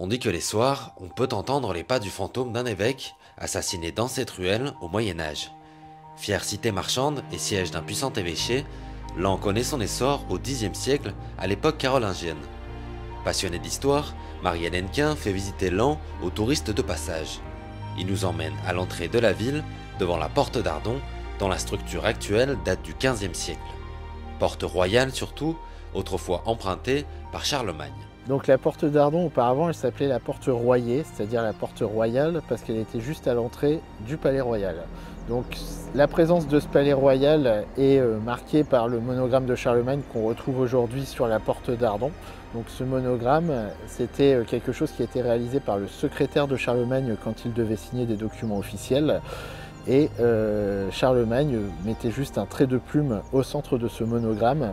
On dit que les soirs, on peut entendre les pas du fantôme d'un évêque assassiné dans cette ruelle au Moyen-Âge. Fière cité marchande et siège d'un puissant évêché, Laon connaît son essor au Xe siècle, à l'époque carolingienne. Passionnée d'histoire, Marielle Hennequin fait visiter Laon aux touristes de passage. Il nous emmène à l'entrée de la ville, devant la porte d'Ardon, dont la structure actuelle date du XVe siècle. Porte royale surtout, autrefois empruntée par Charlemagne. Donc la porte d'Ardon, auparavant, elle s'appelait la porte Royer, c'est-à-dire la porte royale, parce qu'elle était juste à l'entrée du palais royal. Donc la présence de ce palais royal est marquée par le monogramme de Charlemagne qu'on retrouve aujourd'hui sur la porte d'Ardon. Donc ce monogramme, c'était quelque chose qui a été réalisé par le secrétaire de Charlemagne quand il devait signer des documents officiels. Et Charlemagne mettait juste un trait de plume au centre de ce monogramme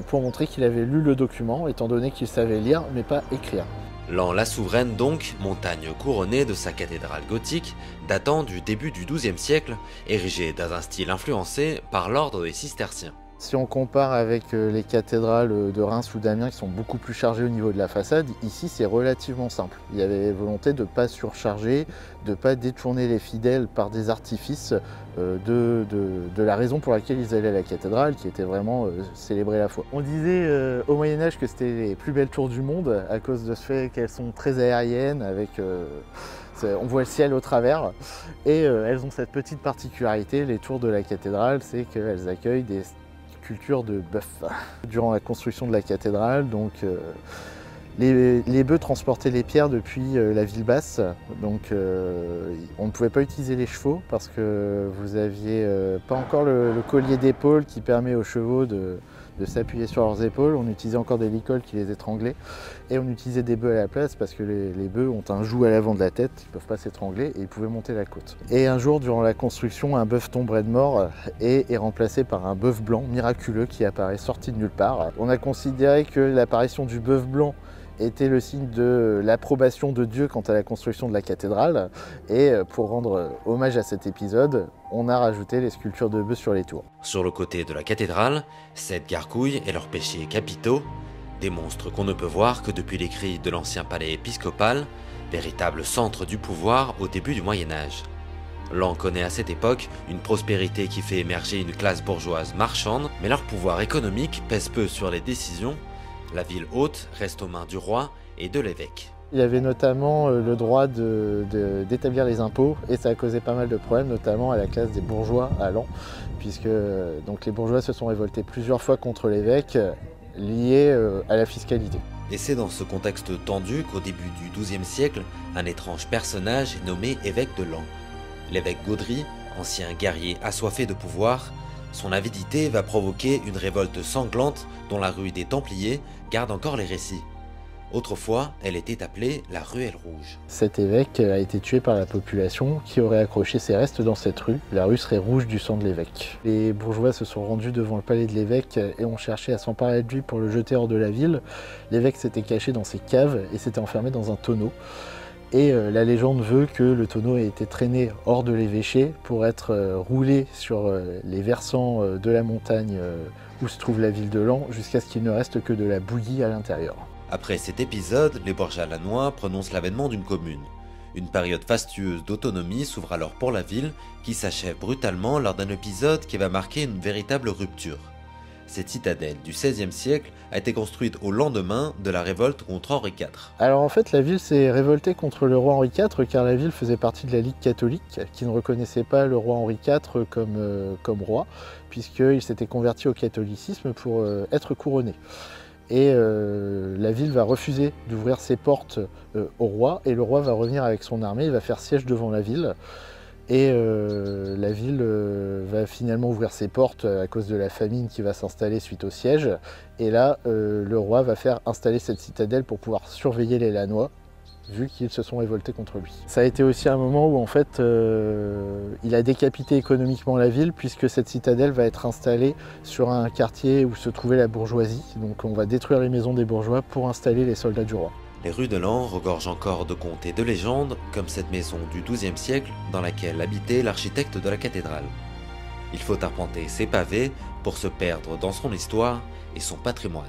pour montrer qu'il avait lu le document, étant donné qu'il savait lire mais pas écrire. Laon la Souveraine donc, montagne couronnée de sa cathédrale gothique, datant du début du XIIe siècle, érigée dans un style influencé par l'ordre des cisterciens. Si on compare avec les cathédrales de Reims ou d'Amiens qui sont beaucoup plus chargées au niveau de la façade, ici c'est relativement simple. Il y avait volonté de ne pas surcharger, de ne pas détourner les fidèles par des artifices de la raison pour laquelle ils allaient à la cathédrale, qui était vraiment célébrer la foi. On disait au Moyen-Âge que c'était les plus belles tours du monde à cause de ce fait qu'elles sont très aériennes, avec on voit le ciel au travers, et elles ont cette petite particularité, les tours de la cathédrale, c'est qu'elles accueillent des culture de bœuf. Durant la construction de la cathédrale, donc les bœufs transportaient les pierres depuis la ville basse, donc on ne pouvait pas utiliser les chevaux parce que vous aviez pas encore le collier d'épaule qui permet aux chevaux de s'appuyer sur leurs épaules. On utilisait encore des licoles qui les étranglaient et on utilisait des bœufs à la place parce que les bœufs ont un joug à l'avant de la tête, ils ne peuvent pas s'étrangler et ils pouvaient monter la côte. Et un jour, durant la construction, un bœuf tomberait de mort et est remplacé par un bœuf blanc miraculeux qui apparaît sorti de nulle part. On a considéré que l'apparition du bœuf blanc était le signe de l'approbation de Dieu quant à la construction de la cathédrale. Et pour rendre hommage à cet épisode, on a rajouté les sculptures de bœufs sur les tours. Sur le côté de la cathédrale, 7 gargouilles et leurs péchés capitaux, des monstres qu'on ne peut voir que depuis les grilles de l'ancien palais épiscopal, véritable centre du pouvoir au début du Moyen-Âge. Laon connaît à cette époque une prospérité qui fait émerger une classe bourgeoise marchande, mais leur pouvoir économique pèse peu sur les décisions. La ville haute reste aux mains du roi et de l'évêque. Il y avait notamment le droit d'établir les impôts et ça a causé pas mal de problèmes, notamment à la classe des bourgeois à Laon, puisque donc, les bourgeois se sont révoltés plusieurs fois contre l'évêque, liés à la fiscalité. Et c'est dans ce contexte tendu qu'au début du XIIe siècle, un étrange personnage est nommé évêque de Laon. L'évêque Gaudry, ancien guerrier assoiffé de pouvoir, son avidité va provoquer une révolte sanglante dont la rue des Templiers garde encore les récits. Autrefois, elle était appelée la Ruelle Rouge. Cet évêque a été tué par la population qui aurait accroché ses restes dans cette rue. La rue serait rouge du sang de l'évêque. Les bourgeois se sont rendus devant le palais de l'évêque et ont cherché à s'emparer de lui pour le jeter hors de la ville. L'évêque s'était caché dans ses caves et s'était enfermé dans un tonneau. Et la légende veut que le tonneau ait été traîné hors de l'évêché pour être roulé sur les versants de la montagne où se trouve la ville de Laon jusqu'à ce qu'il ne reste que de la bouillie à l'intérieur. Après cet épisode, les bourgeois lanois prononcent l'avènement d'une commune. Une période fastueuse d'autonomie s'ouvre alors pour la ville, qui s'achève brutalement lors d'un épisode qui va marquer une véritable rupture. Cette citadelle du XVIe siècle a été construite au lendemain de la révolte contre Henri IV. Alors en fait, la ville s'est révoltée contre le roi Henri IV car la ville faisait partie de la Ligue catholique qui ne reconnaissait pas le roi Henri IV comme roi, puisqu'il s'était converti au catholicisme pour être couronné. Et la ville va refuser d'ouvrir ses portes au roi et le roi va revenir avec son armée, il va faire siège devant la ville. Et la ville va finalement ouvrir ses portes à cause de la famine qui va s'installer suite au siège. Et là, le roi va faire installer cette citadelle pour pouvoir surveiller les Lanois, vu qu'ils se sont révoltés contre lui. Ça a été aussi un moment où en fait, il a décapité économiquement la ville, puisque cette citadelle va être installée sur un quartier où se trouvait la bourgeoisie. Donc on va détruire les maisons des bourgeois pour installer les soldats du roi. Les rues de Laon regorgent encore de contes et de légendes, comme cette maison du XIIe siècle dans laquelle habitait l'architecte de la cathédrale. Il faut arpenter ses pavés pour se perdre dans son histoire et son patrimoine.